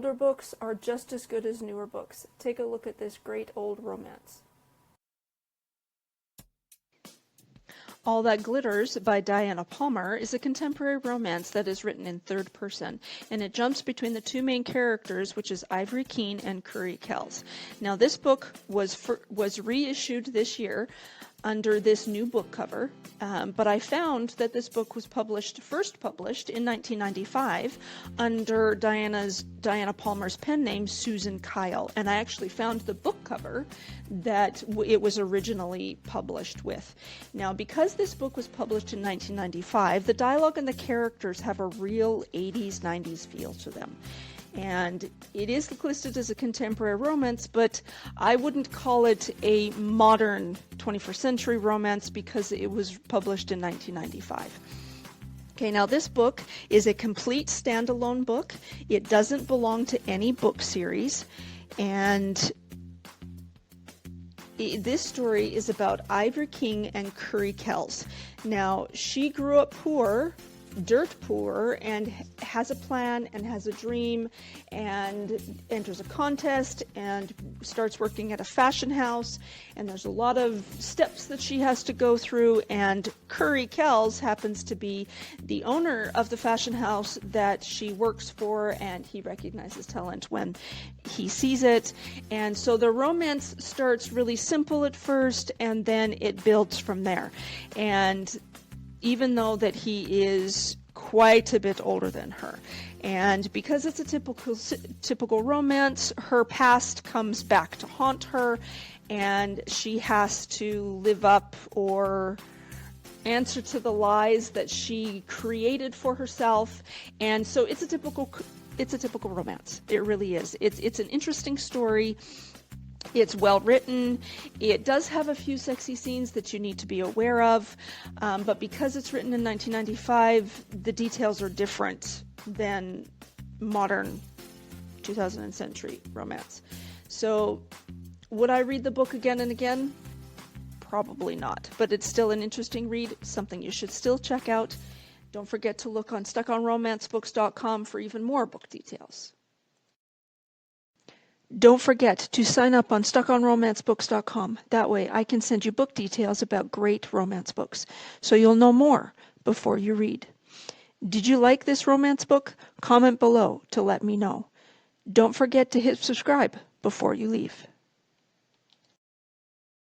older books are just as good as newer books. Take a look at this great old romance. All That Glitters by Diana Palmer is a contemporary romance that is written in third person, and it jumps between the two main characters, which is Ivory Keene and Curry Kells. Now, this book was reissued this year under this new book cover, but I found that this book was first published in 1995 under Diana Palmer's pen name, Susan Kyle, and I actually found the book cover that it was originally published with. Now, because this book was published in 1995, the dialogue and the characters have a real 80s, 90s feel to them. And it is listed as a contemporary romance, but I wouldn't call it a modern 21st century romance because it was published in 1995. Okay, now this book is a complete standalone book. It doesn't belong to any book series, and this story is about Ivory Keene and Curry Kells. Now, she grew up poor, dirt poor, and has a plan and has a dream and enters a contest and starts working at a fashion house, and there's a lot of steps that she has to go through, and Curry Kells happens to be the owner of the fashion house that she works for, and he recognizes talent when he sees it. And so the romance starts really simple at first, and then it builds from there. And even though that he is quite a bit older than her, and because it's a typical romance, her past comes back to haunt her, and she has to live up or answer to the lies that she created for herself. And so it's a typical romance. It really is. It's an interesting story. It's well written. It does have a few sexy scenes that you need to be aware of, but because it's written in 1995, the details are different than modern 2000th century romance. So would I read the book again and again? Probably not, but it's still an interesting read, something you should still check out. Don't forget to look on StuckOnRomanceBooks.com for even more book details. Don't forget to sign up on StuckOnRomanceBooks.com. That way I can send you book details about great romance books, so you'll know more before you read. Did you like this romance book? Comment below to let me know. Don't forget to hit subscribe before you leave.